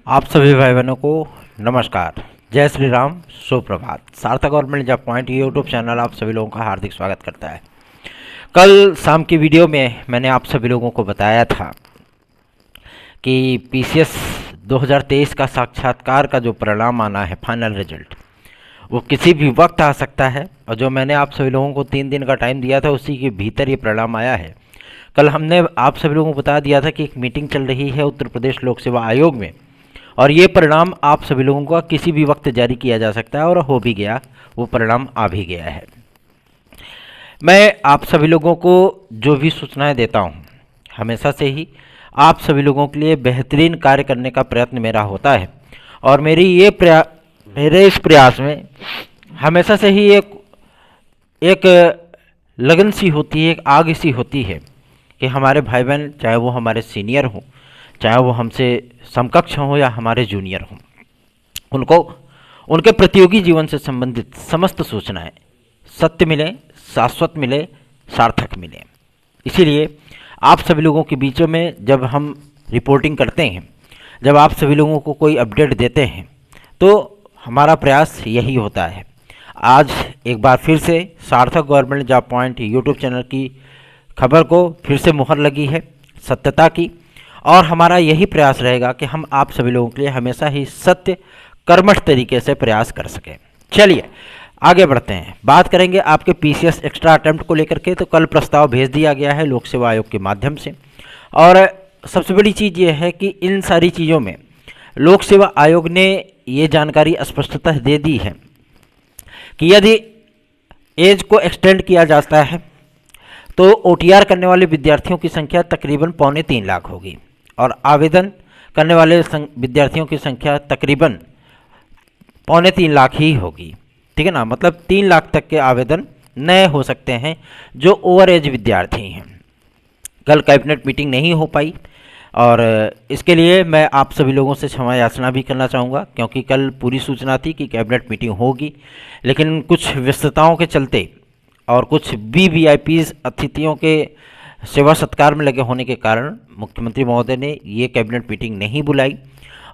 आप सभी भाई बहनों को नमस्कार, जय श्री राम, सुप्रभात। सार्थक government job point YouTube channel आप सभी लोगों का हार्दिक स्वागत करता है। कल शाम की वीडियो में मैंने आप सभी लोगों को बताया था कि पीसीएस 2023 का साक्षात्कार का जो परिणाम आना है, फाइनल रिजल्ट, वो किसी भी वक्त आ सकता है। और जो मैंने आप सभी लोगों को 3 दिन का टाइम दिया था, उसी के भीतर ये परिणाम आया है। कल हमने आप सभी लोगों को बता दिया था कि एक मीटिंग चल रही है उत्तर प्रदेश लोक सेवा आयोग में, और ये परिणाम आप सभी लोगों का किसी भी वक्त जारी किया जा सकता है, और हो भी गया, वो परिणाम आ भी गया है। मैं आप सभी लोगों को जो भी सूचनाएं देता हूं, हमेशा से ही आप सभी लोगों के लिए बेहतरीन कार्य करने का प्रयत्न मेरा होता है। और मेरे इस प्रयास में हमेशा से ही एक लगन सी होती है, एक आग सी होती है कि हमारे भाई बहन, चाहे वो हमारे सीनियर हों, चाहे वो हमसे समकक्ष हों या हमारे जूनियर हों, उनको उनके प्रतियोगी जीवन से संबंधित समस्त सूचनाएं सत्य मिले, शाश्वत मिले, सार्थक मिले। इसीलिए आप सभी लोगों के बीचों में जब हम रिपोर्टिंग करते हैं, जब आप सभी लोगों को कोई अपडेट देते हैं, तो हमारा प्रयास यही होता है। आज एक बार फिर से सार्थक government job point YouTube channel की खबर को फिर से मुहर लगी है सत्यता की, और हमारा यही प्रयास रहेगा कि हम आप सभी लोगों के लिए हमेशा ही सत्य कर्मठ तरीके से प्रयास कर सकें। चलिए आगे बढ़ते हैं, बात करेंगे आपके पीसीएस एक्स्ट्रा अटेम्प्ट को लेकर के। तो कल प्रस्ताव भेज दिया गया है लोक सेवा आयोग के माध्यम से, और सबसे बड़ी चीज़ ये है कि इन सारी चीज़ों में लोक सेवा आयोग ने ये जानकारी स्पष्टतः दे दी है कि यदि एज को एक्सटेंड किया जाता है तो ओटीआर करने वाले विद्यार्थियों की संख्या तकरीबन 2.25 लाख होगी, और आवेदन करने वाले विद्यार्थियों की संख्या तकरीबन 2.25 लाख ही होगी। ठीक है ना, मतलब 3 लाख तक के आवेदन नए हो सकते हैं जो ओवर एज विद्यार्थी हैं। कल कैबिनेट मीटिंग नहीं हो पाई, और इसके लिए मैं आप सभी लोगों से क्षमा याचना भी करना चाहूँगा, क्योंकि कल पूरी सूचना थी कि कैबिनेट मीटिंग होगी, लेकिन कुछ व्यस्तताओं के चलते और कुछ वीवीआईपीज़ अतिथियों के सेवा सत्कार में लगे होने के कारण मुख्यमंत्री महोदय ने ये कैबिनेट मीटिंग नहीं बुलाई,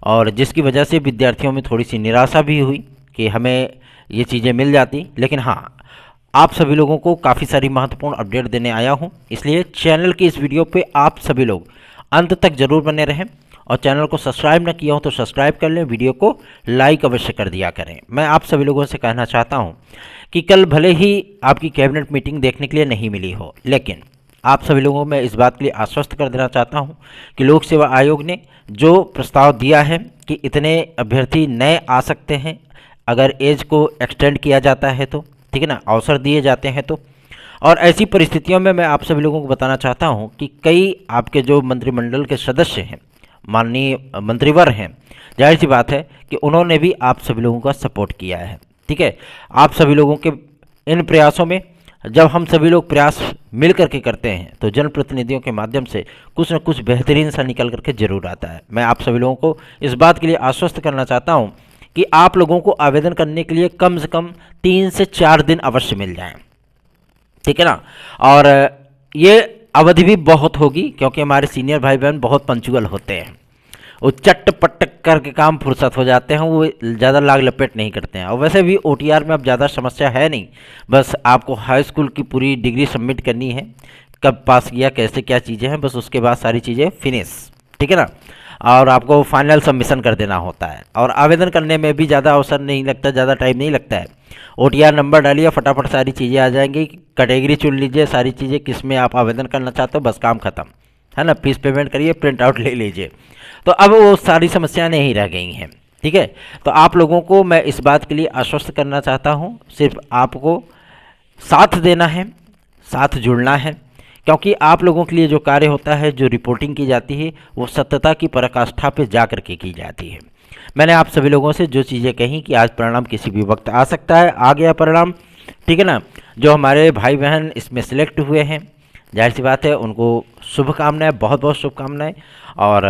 और जिसकी वजह से विद्यार्थियों में थोड़ी सी निराशा भी हुई कि हमें ये चीज़ें मिल जाती। लेकिन हाँ, आप सभी लोगों को काफ़ी सारी महत्वपूर्ण अपडेट देने आया हूँ, इसलिए चैनल की इस वीडियो पे आप सभी लोग अंत तक जरूर बने रहें, और चैनल को सब्सक्राइब न किया हो तो सब्सक्राइब कर लें, वीडियो को लाइक अवश्य कर दिया करें। मैं आप सभी लोगों से कहना चाहता हूं कि कल भले ही आपकी कैबिनेट मीटिंग देखने के लिए नहीं मिली हो, लेकिन आप सभी लोगों को मैं इस बात के लिए आश्वस्त कर देना चाहता हूं कि लोक सेवा आयोग ने जो प्रस्ताव दिया है कि इतने अभ्यर्थी नए आ सकते हैं अगर एज को एक्सटेंड किया जाता है तो, ठीक है ना, अवसर दिए जाते हैं तो। और ऐसी परिस्थितियों में मैं आप सभी लोगों को बताना चाहता हूं कि कई आपके जो मंत्रिमंडल के सदस्य हैं, माननीय मंत्रीवर हैं, जाहिर सी बात है कि उन्होंने भी आप सभी लोगों का सपोर्ट किया है। ठीक है, आप सभी लोगों के इन प्रयासों में जब हम सभी लोग प्रयास मिल करके करते हैं तो जनप्रतिनिधियों के माध्यम से कुछ न कुछ बेहतरीन सा निकल करके जरूर आता है। मैं आप सभी लोगों को इस बात के लिए आश्वस्त करना चाहता हूँ कि आप लोगों को आवेदन करने के लिए कम से कम 3 से 4 दिन अवश्य मिल जाएं। ठीक है ना, और ये अवधि भी बहुत होगी, क्योंकि हमारे सीनियर भाई बहन बहुत पंचुअल होते हैं, वो चट पट करके काम फुर्सत हो जाते हैं, वो ज़्यादा लाग लपेट नहीं करते हैं। और वैसे भी ओटीआर में अब ज़्यादा समस्या है नहीं, बस आपको हाई स्कूल की पूरी डिग्री सबमिट करनी है, कब पास किया, कैसे क्या चीज़ें हैं, बस उसके बाद सारी चीज़ें फिनिश। ठीक है ना, और आपको फाइनल सबमिशन कर देना होता है, और आवेदन करने में भी ज़्यादा अवसर नहीं लगता, ज़्यादा टाइम नहीं लगता है। ओटीआर नंबर डालिए, फटाफट सारी चीज़ें आ जाएंगी, कैटेगरी चुन लीजिए, सारी चीज़ें किस में आप आवेदन करना चाहते हो, बस काम खत्म है ना, फीस पेमेंट करिए, प्रिंट आउट ले लीजिए। तो अब वो सारी समस्याएं नहीं रह गई हैं। ठीक है, तो आप लोगों को मैं इस बात के लिए आश्वस्त करना चाहता हूँ, सिर्फ आपको साथ देना है, साथ जुड़ना है, क्योंकि आप लोगों के लिए जो कार्य होता है, जो रिपोर्टिंग की जाती है, वो सत्यता की पराकाष्ठा पे जा करके की जाती है। मैंने आप सभी लोगों से जो चीज़ें कही कि आज परिणाम किसी भी वक्त आ सकता है, आ गया परिणाम। ठीक है ना, जो हमारे भाई बहन इसमें सिलेक्ट हुए हैं, जाहिर सी बात है उनको शुभकामनाएं, बहुत बहुत शुभकामनाएं, और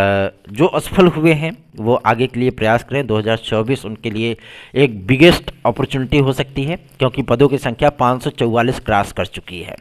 जो असफल हुए हैं वो आगे के लिए प्रयास करें। 2024 उनके लिए एक बिगेस्ट अपॉर्चुनिटी हो सकती है, क्योंकि पदों की संख्या 544 क्रॉस कर चुकी है।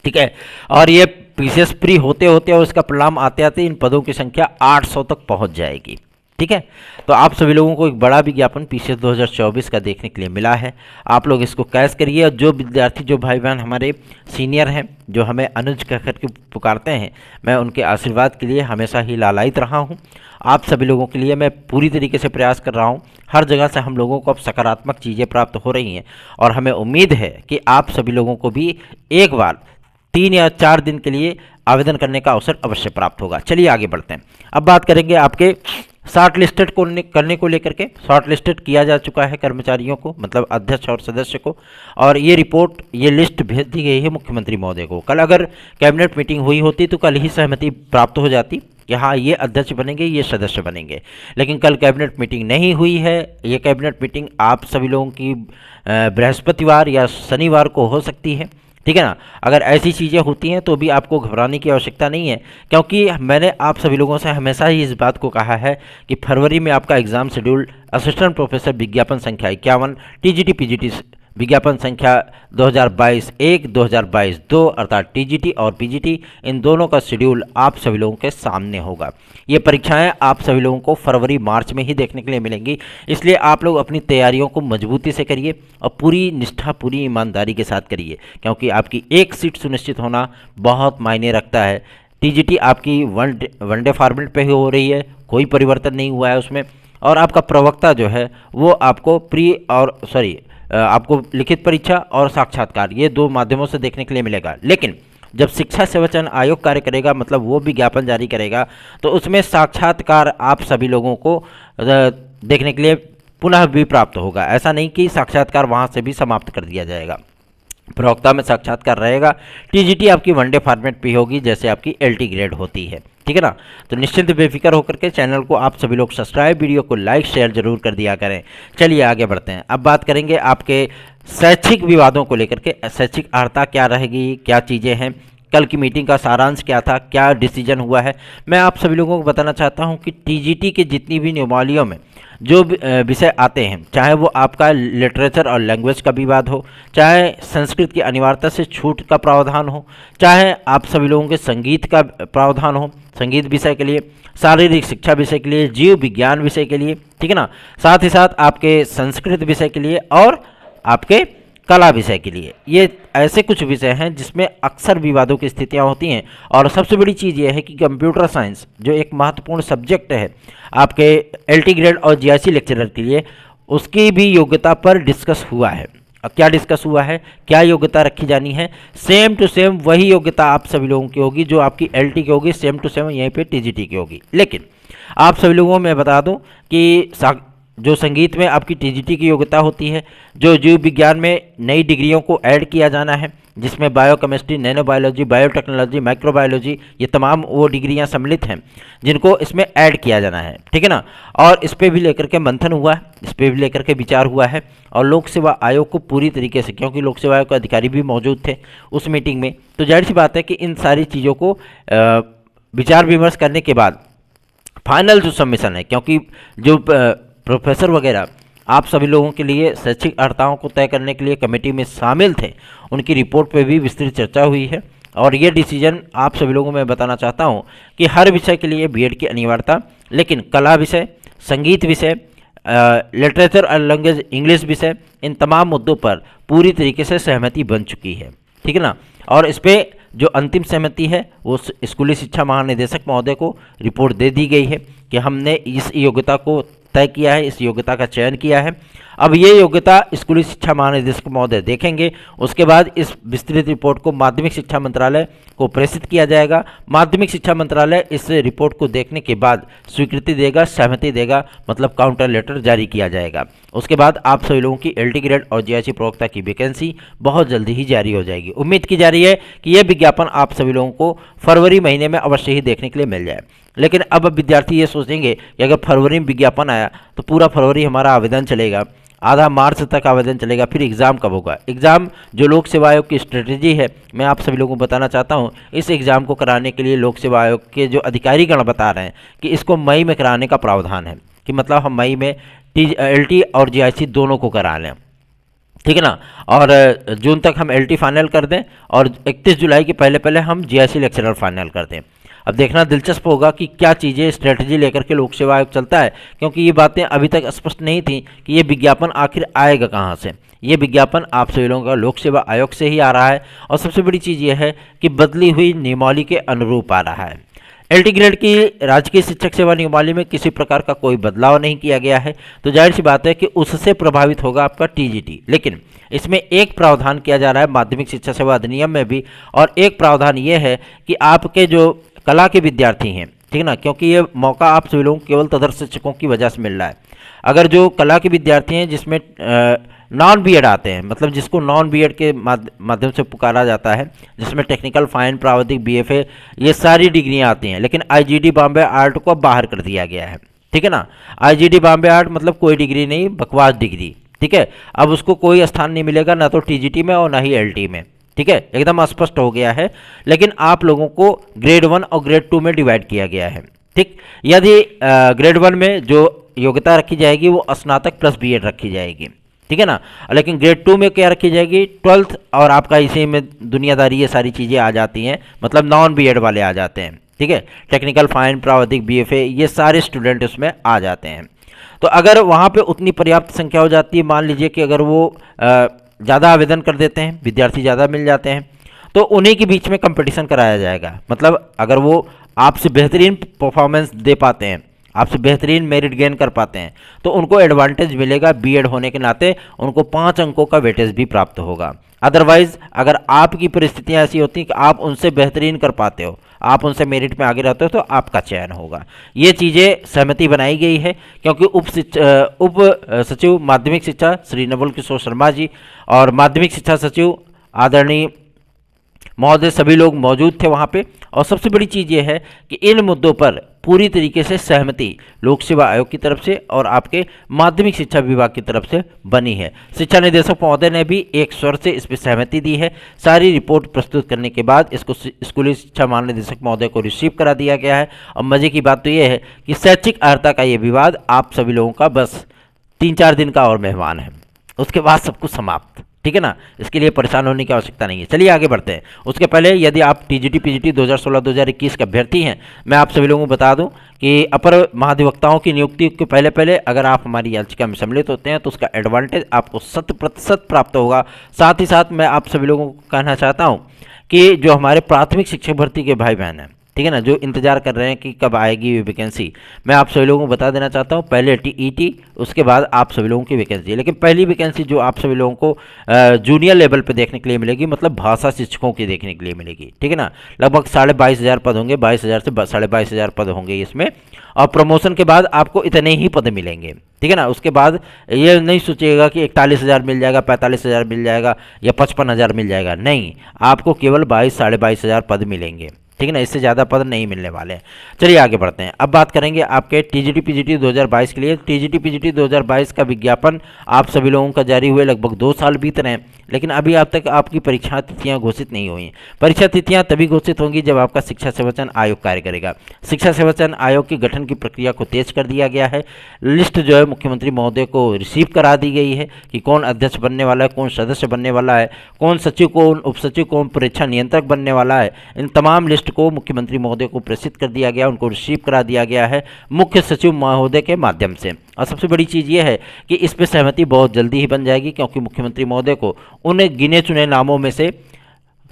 ठीक है, और ये पीसीएस प्री होते होते और इसका परिणाम आते आते इन पदों की संख्या 800 तक पहुंच जाएगी। ठीक है। तो आप सभी लोगों को एक बड़ा विज्ञापन पीसीएस 2024 का देखने के लिए मिला है। आप लोग इसको कैश करिए, और जो विद्यार्थी, जो भाई बहन हमारे सीनियर हैं, जो हमें अनुज कह कर के पुकारते हैं, मैं उनके आशीर्वाद के लिए हमेशा ही लालायित रहा हूं। आप सभी लोगों के लिए मैं पूरी तरीके से प्रयास कर रहा हूं। हर जगह से हम लोगों को अब सकारात्मक चीज़ें प्राप्त हो रही हैं, और हमें उम्मीद है कि आप सभी लोगों को भी एक बार 3 या 4 दिन के लिए आवेदन करने का अवसर अवश्य प्राप्त होगा। चलिए आगे बढ़ते हैं। अब बात करेंगे आपके शॉर्ट लिस्टेड को करने को लेकर के। शॉर्ट लिस्टेड किया जा चुका है कर्मचारियों को, मतलब अध्यक्ष और सदस्य को, और ये रिपोर्ट, ये लिस्ट भेज दी गई है मुख्यमंत्री महोदय को। कल अगर कैबिनेट मीटिंग हुई होती तो कल ही सहमति प्राप्त हो जाती कि हाँ, ये अध्यक्ष बनेंगे, ये सदस्य बनेंगे। लेकिन कल कैबिनेट मीटिंग नहीं हुई है। ये कैबिनेट मीटिंग आप सभी लोगों की बृहस्पतिवार या शनिवार को हो सकती है, ठीक है ना। अगर ऐसी चीज़ें होती हैं तो भी आपको घबराने की आवश्यकता नहीं है, क्योंकि मैंने आप सभी लोगों से हमेशा ही इस बात को कहा है कि फरवरी में आपका एग्ज़ाम शेड्यूल असिस्टेंट प्रोफेसर विज्ञापन संख्या 51 टीजीटी पीजीटी विज्ञापन संख्या 2022-1 2022-2 अर्थात टीजीटी और पीजीटी, इन दोनों का शेड्यूल आप सभी लोगों के सामने होगा। ये परीक्षाएं आप सभी लोगों को फरवरी मार्च में ही देखने के लिए मिलेंगी। इसलिए आप लोग अपनी तैयारियों को मजबूती से करिए और पूरी निष्ठा, पूरी ईमानदारी के साथ करिए, क्योंकि आपकी एक सीट सुनिश्चित होना बहुत मायने रखता है। टीजीटी आपकी वनडे फॉर्मेट पे ही हो रही है, कोई परिवर्तन नहीं हुआ है उसमें, और आपका प्रवक्ता जो है वो आपको आपको लिखित परीक्षा और साक्षात्कार, ये 2 माध्यमों से देखने के लिए मिलेगा। लेकिन जब शिक्षा सेवा चयन आयोग कार्य करेगा, मतलब वो विज्ञापन जारी करेगा, तो उसमें साक्षात्कार आप सभी लोगों को देखने के लिए पुनः भी प्राप्त होगा। ऐसा नहीं कि साक्षात्कार वहाँ से भी समाप्त कर दिया जाएगा, प्रवक्ता में साक्षात्कार रहेगा। टीजीटी आपकी वनडे फॉर्मेट पे होगी, जैसे आपकी एलटी ग्रेड होती है, ठीक है ना। तो निश्चिंत बेफिक्र होकर के चैनल को आप सभी लोग सब्सक्राइब, वीडियो को लाइक शेयर जरूर कर दिया करें। चलिए आगे बढ़ते हैं। अब बात करेंगे आपके शैक्षिक विवादों को लेकर के। शैक्षिक अर्हता क्या रहेगी, क्या चीज़ें हैं, कल की मीटिंग का सारांश क्या था, क्या डिसीजन हुआ है। मैं आप सभी लोगों को बताना चाहता हूं कि टीजीटी की जितनी भी नियमावलियों में जो विषय आते हैं, चाहे वो आपका लिटरेचर और लैंग्वेज का विवाद हो, चाहे संस्कृत की अनिवार्यता से छूट का प्रावधान हो, चाहे आप सभी लोगों के संगीत का प्रावधान हो, संगीत विषय के लिए, शारीरिक शिक्षा विषय के लिए, जीव विज्ञान विषय के लिए, ठीक है ना, साथ ही साथ आपके संस्कृत विषय के लिए और आपके कला विषय के लिए। ये ऐसे कुछ विषय हैं जिसमें अक्सर विवादों की स्थितियां होती हैं। और सबसे बड़ी चीज़ ये है कि कंप्यूटर साइंस जो एक महत्वपूर्ण सब्जेक्ट है आपके एलटी ग्रेड और जीआईसी लेक्चरर के लिए, उसकी भी योग्यता पर डिस्कस हुआ है। अब क्या डिस्कस हुआ है, क्या योग्यता रखी जानी है, सेम टू सेम वही योग्यता आप सभी लोगों की होगी जो आपकी एलटी की होगी, सेम टू सेम यहीं पे टीजीटी की होगी। लेकिन आप सभी लोगों को मैं बता दूं कि जो संगीत में आपकी टीजीटी की योग्यता होती है, जो जीव विज्ञान में नई डिग्रियों को ऐड किया जाना है, जिसमें बायोकेमिस्ट्री, नैनोबायोलॉजी, बायोटेक्नोलॉजी, माइक्रोबायोलॉजी, ये तमाम वो डिग्रियां सम्मिलित हैं जिनको इसमें ऐड किया जाना है, ठीक है ना। और इस पर भी लेकर के मंथन हुआ है, इस पर भी लेकर के विचार हुआ है। और लोक सेवा आयोग को पूरी तरीके से, क्योंकि लोक सेवा आयोग के अधिकारी भी मौजूद थे उस मीटिंग में, तो जाहिर सी बात है कि इन सारी चीज़ों को विचार विमर्श करने के बाद फाइनल जो सबमिशन है, क्योंकि जो प्रोफेसर वगैरह आप सभी लोगों के लिए शैक्षिक अर्हताओं को तय करने के लिए कमेटी में शामिल थे, उनकी रिपोर्ट पे भी विस्तृत चर्चा हुई है। और ये डिसीजन आप सभी लोगों को मैं बताना चाहता हूँ कि हर विषय के लिए बीएड की अनिवार्यता, लेकिन कला विषय, संगीत विषय, लिटरेचर और लैंग्वेज इंग्लिश विषय, इन तमाम मुद्दों पर पूरी तरीके से सहमति बन चुकी है, ठीक है ना। और इस पर जो अंतिम सहमति है वो स्कूली शिक्षा महानिदेशक महोदय को रिपोर्ट दे दी गई है कि हमने इस योग्यता को तय किया है, इस योग्यता का चयन किया है। अब ये योग्यता स्कूली शिक्षा महानिदेशक महोदय देखेंगे। उसके बाद इस विस्तृत रिपोर्ट को माध्यमिक शिक्षा मंत्रालय को प्रेषित किया जाएगा। माध्यमिक शिक्षा मंत्रालय इस रिपोर्ट को देखने के बाद स्वीकृति देगा, सहमति देगा, मतलब काउंटर लेटर जारी किया जाएगा। उसके बाद आप सभी लोगों की एलटी ग्रेड और जीआईसी प्रवक्ता की वैकेंसी बहुत जल्दी ही जारी हो जाएगी। उम्मीद की जा रही है कि यह विज्ञापन आप सभी लोगों को फरवरी महीने में अवश्य ही देखने के लिए मिल जाए। लेकिन अब विद्यार्थी ये सोचेंगे कि अगर फरवरी में विज्ञापन आया तो पूरा फरवरी हमारा आवेदन चलेगा, आधा मार्च तक आवेदन चलेगा, फिर एग्ज़ाम कब होगा। एग्ज़ाम जो लोक सेवा आयोग की स्ट्रेटेजी है, मैं आप सभी लोगों को बताना चाहता हूं, इस एग्ज़ाम को कराने के लिए लोक सेवा आयोग के जो अधिकारीगण बता रहे हैं कि इसको मई में कराने का प्रावधान है, कि मतलब हम मई में एलटी और जीआईसी दोनों को करा लें, ठीक है ना। और जून तक हम एलटी फाइनल कर दें और 31 जुलाई के पहले पहले हम जीआईसी लेक्चरर फाइनल कर दें। अब देखना दिलचस्प होगा कि क्या चीज़ें स्ट्रेटजी लेकर के लोक सेवा आयोग चलता है, क्योंकि ये बातें अभी तक स्पष्ट नहीं थी कि ये विज्ञापन आखिर आएगा कहाँ से। ये विज्ञापन आप सभी लोगों का लोक सेवा आयोग से ही आ रहा है और सबसे बड़ी चीज़ यह है कि बदली हुई नियमावली के अनुरूप आ रहा है। एलटी ग्रेड की राजकीय शिक्षक सेवा नियमावली में किसी प्रकार का कोई बदलाव नहीं किया गया है, तो जाहिर सी बात है कि उससे प्रभावित होगा आपका टीजीटी। लेकिन इसमें एक प्रावधान किया जा रहा है माध्यमिक शिक्षा सेवा अधिनियम में भी, और एक प्रावधान ये है कि आपके जो कला के विद्यार्थी हैं, ठीक है ना, क्योंकि ये मौका आप सभी लोगों को केवल तदर्थ शिक्षकों की वजह से मिल रहा है। अगर जो कला के विद्यार्थी हैं जिसमें नॉन बीएड आते हैं, मतलब जिसको नॉन बीएड के माध्यम से पुकारा जाता है, जिसमें टेक्निकल, फाइन, प्राविधिक, बीएफए, ये सारी डिग्रियां आती हैं, लेकिन आईजीडी बॉम्बे आर्ट को अब बाहर कर दिया गया है, ठीक है ना। आईजीडी बॉम्बे आर्ट मतलब कोई डिग्री नहीं, बकवास डिग्री, ठीक है। अब उसको कोई स्थान नहीं मिलेगा, ना तो टीजीटी में और ना ही एलटी में, ठीक है, एकदम स्पष्ट हो गया है। लेकिन आप लोगों को ग्रेड 1 और ग्रेड 2 में डिवाइड किया गया है, ठीक। यदि ग्रेड 1 में जो योग्यता रखी जाएगी वो स्नातक प्लस बीएड रखी जाएगी, ठीक है ना। लेकिन ग्रेड 2 में क्या रखी जाएगी, 12th, और आपका इसी में दुनियादारी ये सारी चीज़ें आ जाती हैं, मतलब नॉन बीएड वाले आ जाते हैं, ठीक है। टेक्निकल, फाइन, प्राविधिक, बीएफए, ये सारे स्टूडेंट उसमें आ जाते हैं। तो अगर वहाँ पे उतनी पर्याप्त संख्या हो जाती है, मान लीजिए कि अगर वो ज़्यादा आवेदन कर देते हैं, विद्यार्थी ज़्यादा मिल जाते हैं, तो उन्हीं के बीच में कंपटीशन कराया जाएगा। मतलब अगर वो आपसे बेहतरीन परफॉर्मेंस दे पाते हैं, आपसे बेहतरीन मेरिट गेन कर पाते हैं, तो उनको एडवांटेज मिलेगा, बीएड होने के नाते उनको 5 अंकों का वेटेज भी प्राप्त होगा। अदरवाइज अगर आपकी परिस्थितियां ऐसी होती हैं कि आप उनसे बेहतरीन कर पाते हो, आप उनसे मेरिट में आगे रहते हो, तो आपका चयन होगा। ये चीज़ें सहमति बनाई गई है, क्योंकि उप सचिव माध्यमिक शिक्षा श्री नवल किशोर शर्मा जी और माध्यमिक शिक्षा सचिव आदरणीय महोदय सभी लोग मौजूद थे वहाँ पे। और सबसे बड़ी चीज़ ये है कि इन मुद्दों पर पूरी तरीके से सहमति लोक सेवा आयोग की तरफ से और आपके माध्यमिक शिक्षा विभाग की तरफ से बनी है। शिक्षा निदेशक महोदय ने भी एक स्वर से इस पर सहमति दी है। सारी रिपोर्ट प्रस्तुत करने के बाद इसको स्कूली शिक्षा महानिदेशक महोदय को रिसीव करा दिया गया है। और मज़े की बात तो ये है कि शैक्षिक अर्हता का ये विवाद आप सभी लोगों का बस 3-4 दिन का और मेहमान है, उसके बाद सब कुछ समाप्त, ठीक है ना। इसके लिए परेशान होने की आवश्यकता नहीं है। चलिए आगे बढ़ते हैं। उसके पहले यदि आप टीजीटी पीजीटी 2016-2021 के अभ्यर्थी हैं, मैं आप सभी लोगों को बता दूं कि अपर महाधिवक्ताओं की नियुक्ति के पहले पहले अगर आप हमारी याचिका में सम्मिलित होते हैं तो उसका एडवांटेज आपको 100% प्राप्त होगा। साथ ही साथ मैं आप सभी लोगों को कहना चाहता हूँ कि जो हमारे प्राथमिक शिक्षक भर्ती के भाई बहन हैं, ठीक है ना, जो इंतजार कर रहे हैं कि कब आएगी ये वैकेंसी, मैं आप सभी लोगों को बता देना चाहता हूँ, पहले टीईटी, उसके बाद आप सभी लोगों की वैकेंसी। लेकिन पहली वैकेंसी जो आप सभी लोगों को जूनियर लेवल पे देखने के लिए मिलेगी, मतलब भाषा शिक्षकों की देखने के लिए मिलेगी, ठीक है ना। लगभग 22,500 पद होंगे, 22,000 से 22,500 पद होंगे इसमें। और प्रमोशन के बाद आपको इतने ही पद मिलेंगे, ठीक है ना। उसके बाद ये नहीं सोचिएगा कि 41,000 मिल जाएगा, 45,000 मिल जाएगा या 55,000 मिल जाएगा, नहीं, आपको केवल 22,000-22,000 पद मिलेंगे, ठीक है ना। इससे ज़्यादा पद नहीं मिलने वाले हैं। चलिए आगे बढ़ते हैं। अब बात करेंगे आपके टीजीटी पीजीटी 2022 के लिए। टीजीटी पीजीटी 2022 का विज्ञापन आप सभी लोगों का जारी हुए लगभग 2 साल बीत रहे हैं, लेकिन अभी अब तक आपकी परीक्षा तिथियां घोषित नहीं हुई हैं। परीक्षा तिथियां तभी घोषित होंगी जब आपका शिक्षा सेवाचयन आयोग कार्य करेगा। शिक्षा सेवाचयन आयोग के गठन की प्रक्रिया को तेज कर दिया गया है। लिस्ट जो है मुख्यमंत्री महोदय को रिसीव करा दी गई है कि कौन अध्यक्ष बनने वाला है, कौन सदस्य बनने वाला है, कौन सचिव, कौन उप सचिव, कौन परीक्षा नियंत्रक बनने वाला है। इन तमाम लिस्ट को मुख्यमंत्री महोदय को प्रेषित कर दिया गया, उनको रिसीव करा दिया गया है मुख्य सचिव महोदय के माध्यम से। और सबसे बड़ी चीज़ ये है कि इस पर सहमति बहुत जल्दी ही बन जाएगी, क्योंकि मुख्यमंत्री महोदय को उन गिने चुने नामों में से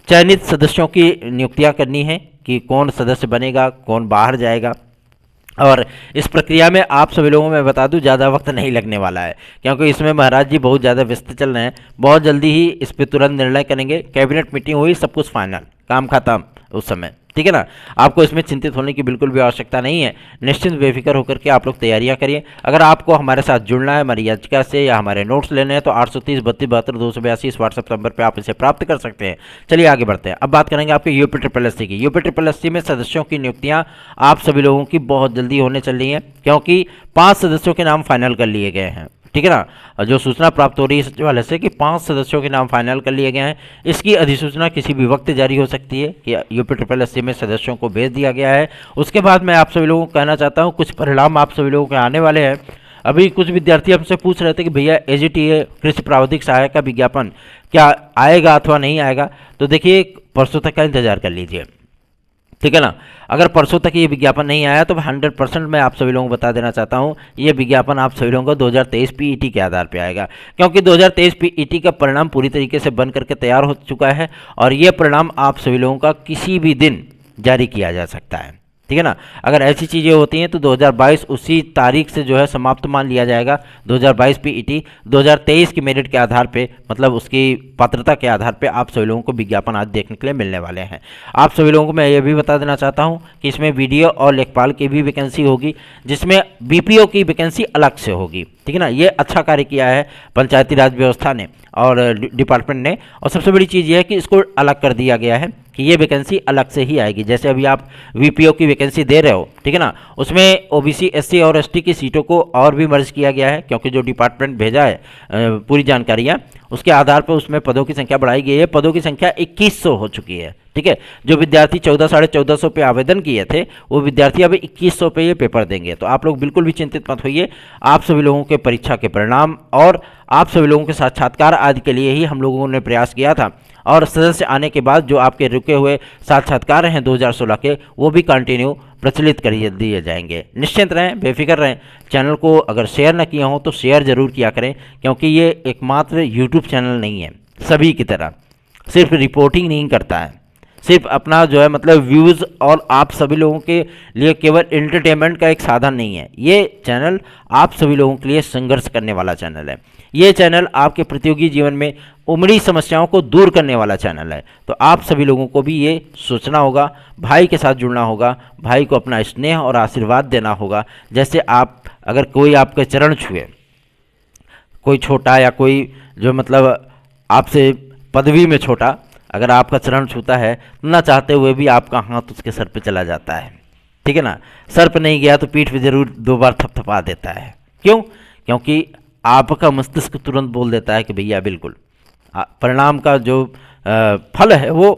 चयनित सदस्यों की नियुक्तियां करनी है कि कौन सदस्य बनेगा, कौन बाहर जाएगा। और इस प्रक्रिया में आप सभी लोगों में बता दूं ज़्यादा वक्त नहीं लगने वाला है, क्योंकि इसमें महाराज जी बहुत ज़्यादा व्यस्त चल रहे हैं। बहुत जल्दी ही इस पर तुरंत निर्णय करेंगे। कैबिनेट मीटिंग हुई, सब कुछ फाइनल, काम खत्म उस समय, ठीक है ना। आपको इसमें चिंतित होने की बिल्कुल भी आवश्यकता नहीं है। निश्चिंत बेफिक्र होकर के आप लोग तैयारियां करिए। अगर आपको हमारे साथ जुड़ना है, हमारी याचिका से या हमारे नोट्स लेने हैं, तो 830 32 72 282 इस व्हाट्सएप नंबर पर आप इसे प्राप्त कर सकते हैं। चलिए आगे बढ़ते हैं। अब बात करेंगे आपके यूपी ट्रिपल एससी की। यूपी ट्रिपल एससी में सदस्यों की नियुक्तियां आप सभी लोगों की बहुत जल्दी होने चल रही हैं, क्योंकि 5 सदस्यों के नाम फाइनल कर लिए गए हैं, ठीक है ना। जो सूचना प्राप्त हो रही है सचिवालय से कि 5 सदस्यों के नाम फाइनल कर लिए गए हैं। इसकी अधिसूचना किसी भी वक्त जारी हो सकती है कि यूपी ट्रिपल एससी में सदस्यों को भेज दिया गया है। उसके बाद मैं आप सभी लोगों को कहना चाहता हूं, कुछ परिणाम आप सभी लोगों के आने वाले हैं। अभी कुछ विद्यार्थी हमसे पूछ रहे थे कि भैया एजीटीए कृषि प्राविधिक सहायक का विज्ञापन क्या आएगा अथवा नहीं आएगा। तो देखिए, परसों तक का इंतजार कर लीजिए, ठीक है ना। अगर परसों तक ये विज्ञापन नहीं आया तो 100% मैं आप सभी लोगों को बता देना चाहता हूँ, ये विज्ञापन आप सभी लोगों को 2023 पीईटी के आधार पे आएगा, क्योंकि 2023 पीईटी का परिणाम पूरी तरीके से बन करके तैयार हो चुका है और ये परिणाम आप सभी लोगों का किसी भी दिन जारी किया जा सकता है। ठीक है ना। अगर ऐसी चीज़ें होती हैं तो 2022 उसी तारीख से जो है समाप्त मान लिया जाएगा। 2022 पीईटी 2023 की मेरिट के आधार पे, मतलब उसकी पात्रता के आधार पे आप सभी लोगों को विज्ञापन आज देखने के लिए मिलने वाले हैं। आप सभी लोगों को मैं ये भी बता देना चाहता हूँ कि इसमें वीडियो और लेखपाल की भी वैकेंसी होगी, जिसमें बीपीओ की वैकेंसी अलग से होगी। ठीक है ना। ये अच्छा कार्य किया है पंचायती राज व्यवस्था ने और डिपार्टमेंट ने, और सबसे बड़ी चीज़ ये है कि इसको अलग कर दिया गया है कि ये वैकेंसी अलग से ही आएगी। जैसे अभी आप वीपीओ की वैकेंसी दे रहे हो, ठीक है ना, उसमें ओबीसी, एससी और एसटी की सीटों को और भी मर्ज किया गया है, क्योंकि जो डिपार्टमेंट भेजा है पूरी जानकारियाँ, उसके आधार पर उसमें पदों की संख्या बढ़ाई गई है। पदों की संख्या 2100 हो चुकी है। ठीक है। जो विद्यार्थी 1400-1450 पे आवेदन किए थे, वो विद्यार्थी अब 2100 पे ये पेपर देंगे। तो आप लोग बिल्कुल भी चिंतित मत होइए। आप सभी लोगों के परीक्षा के परिणाम और आप सभी लोगों के साक्षात्कार आदि के लिए ही हम लोगों ने प्रयास किया था, और सदस्य आने के बाद जो आपके रुके हुए साक्षात्कार हैं 2016 के, वो भी कंटिन्यू प्रचलित कर दिए जाएंगे। निश्चिंत रहें, बेफिक्र रहें। चैनल को अगर शेयर न किया हो तो शेयर ज़रूर किया करें, क्योंकि ये एकमात्र यूट्यूब चैनल नहीं है सभी की तरह, सिर्फ रिपोर्टिंग नहीं करता है, सिर्फ अपना जो है मतलब व्यूज़ और आप सभी लोगों के लिए केवल एंटरटेनमेंट का एक साधन नहीं है। ये चैनल आप सभी लोगों के लिए संघर्ष करने वाला चैनल है। ये चैनल आपके प्रतियोगी जीवन में उमड़ी समस्याओं को दूर करने वाला चैनल है। तो आप सभी लोगों को भी ये सोचना होगा, भाई के साथ जुड़ना होगा, भाई को अपना स्नेह और आशीर्वाद देना होगा। जैसे आप, अगर कोई आपके चरण छुए, कोई छोटा या कोई जो मतलब आपसे पदवी में छोटा, अगर आपका चरण छूता है तो ना चाहते हुए भी आपका हाथ उसके सर पे चला जाता है। ठीक है ना। सर पे नहीं गया तो पीठ पे जरूर 2 बार थपथपा देता है। क्यों? क्योंकि आपका मस्तिष्क तुरंत बोल देता है कि भैया बिल्कुल परिणाम का जो फल है, वो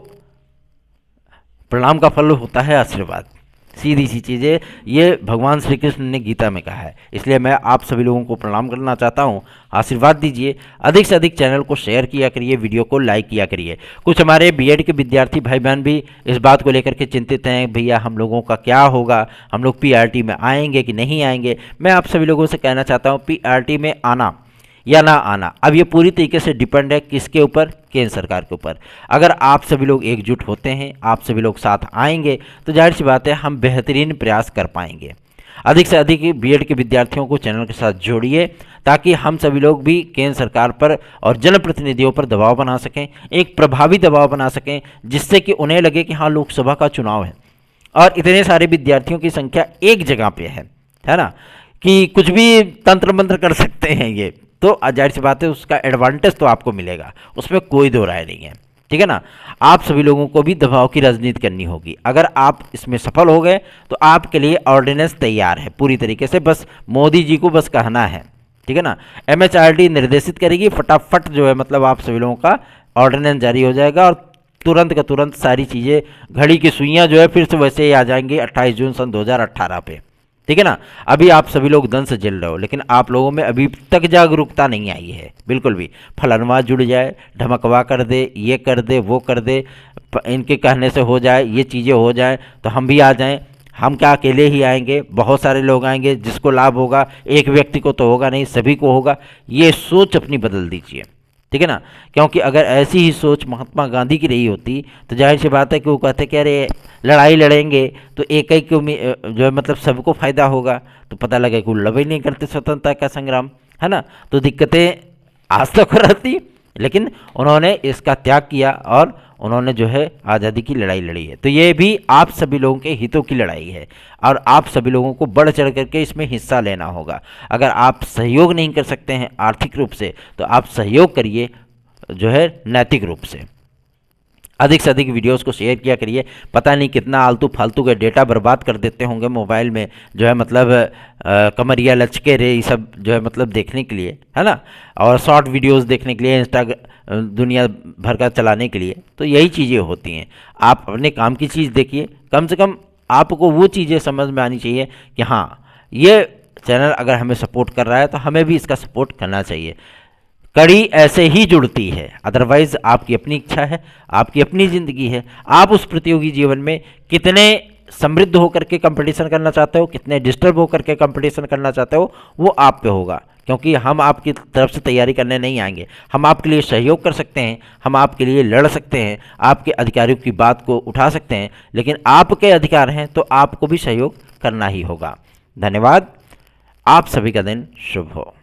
परिणाम का फल होता है आशीर्वाद। सीधी सी चीज़ें ये भगवान श्री कृष्ण ने गीता में कहा है। इसलिए मैं आप सभी लोगों को प्रणाम करना चाहता हूँ, आशीर्वाद दीजिए। अधिक से अधिक चैनल को शेयर किया करिए, वीडियो को लाइक किया करिए। कुछ हमारे बीएड के विद्यार्थी भाई बहन भी इस बात को लेकर के चिंतित हैं, भैया हम लोगों का क्या होगा, हम लोग पीआरटी में आएंगे कि नहीं आएंगे। मैं आप सभी लोगों से कहना चाहता हूँ, पीआरटी में आना या ना आना अब ये पूरी तरीके से डिपेंड है किसके ऊपर? केंद्र सरकार के ऊपर। अगर आप सभी लोग एकजुट होते हैं, आप सभी लोग साथ आएंगे, तो जाहिर सी बात है हम बेहतरीन प्रयास कर पाएंगे। अधिक से अधिक बीएड के विद्यार्थियों को चैनल के साथ जोड़िए, ताकि हम सभी लोग भी केंद्र सरकार पर और जनप्रतिनिधियों पर दबाव बना सकें, एक प्रभावी दबाव बना सकें, जिससे कि उन्हें लगे कि हाँ लोकसभा का चुनाव है और इतने सारे विद्यार्थियों की संख्या एक जगह पे है ना, कि कुछ भी तंत्र मंत्र कर सकते हैं ये। तो जाहिर सी बात है उसका एडवांटेज तो आपको मिलेगा, उसमें कोई दो राय नहीं है। ठीक है ना। आप सभी लोगों को भी दबाव की राजनीति करनी होगी। अगर आप इसमें सफल हो गए तो आपके लिए ऑर्डिनेंस तैयार है पूरी तरीके से, बस मोदी जी को बस कहना है। ठीक है ना। एमएचआरडी निर्देशित करेगी, फटाफट जो है मतलब आप सभी लोगों का ऑर्डिनेंस जारी हो जाएगा और तुरंत का तुरंत सारी चीज़ें, घड़ी की सुइयाँ जो है फिर से वैसे ही आ जाएंगी 28 जून सन 2018 पे। ठीक है ना। अभी आप सभी लोग दंश से जल रहे हो, लेकिन आप लोगों में अभी तक जागरूकता नहीं आई है बिल्कुल भी। फलनवा जुड़ जाए, ढमकवा कर दे, ये कर दे, वो कर दे, इनके कहने से हो जाए, ये चीज़ें हो जाए तो हम भी आ जाएं। हम क्या अकेले ही आएंगे? बहुत सारे लोग आएंगे, जिसको लाभ होगा एक व्यक्ति को तो होगा नहीं, सभी को होगा। ये सोच अपनी बदल दीजिए। ठीक है ना। क्योंकि अगर ऐसी ही सोच महात्मा गांधी की रही होती तो जाहिर सी बात है कि वो कहते कि अरे लड़ाई लड़ेंगे तो एक ही को जो है मतलब सबको फायदा होगा, तो पता लगे कि लड़ाई नहीं करते स्वतंत्रता का संग्राम, है ना। तो दिक्कतें आज तक रहती, लेकिन उन्होंने इसका त्याग किया और उन्होंने जो है आज़ादी की लड़ाई लड़ी है। तो ये भी आप सभी लोगों के हितों की लड़ाई है और आप सभी लोगों को बढ़ चढ़ करके इसमें हिस्सा लेना होगा। अगर आप सहयोग नहीं कर सकते हैं आर्थिक रूप से, तो आप सहयोग करिए जो है नैतिक रूप से। अधिक से अधिक वीडियोस को शेयर किया करिए। पता नहीं कितना आलतू फालतू का डेटा बर्बाद कर देते होंगे मोबाइल में, जो है मतलब कमरिया लचके रे ये सब जो है मतलब देखने के लिए, है ना, और शॉर्ट वीडियोस देखने के लिए, इंस्टाग्राम दुनिया भर का चलाने के लिए। तो यही चीज़ें होती हैं। आप अपने काम की चीज़ देखिए। कम से कम आपको वो चीज़ें समझ में आनी चाहिए कि हाँ ये चैनल अगर हमें सपोर्ट कर रहा है तो हमें भी इसका सपोर्ट करना चाहिए। कड़ी ऐसे ही जुड़ती है, अदरवाइज आपकी अपनी इच्छा है, आपकी अपनी ज़िंदगी है। आप उस प्रतियोगी जीवन में कितने समृद्ध होकर के कंपटीशन करना चाहते हो, कितने डिस्टर्ब होकर के कंपटीशन करना चाहते हो, वो आप पे होगा। क्योंकि हम आपकी तरफ से तैयारी करने नहीं आएंगे, हम आपके लिए सहयोग कर सकते हैं, हम आपके लिए लड़ सकते हैं, आपके अधिकारियों की बात को उठा सकते हैं, लेकिन आपके अधिकार हैं तो आपको भी सहयोग करना ही होगा। धन्यवाद। आप सभी का दिन शुभ हो।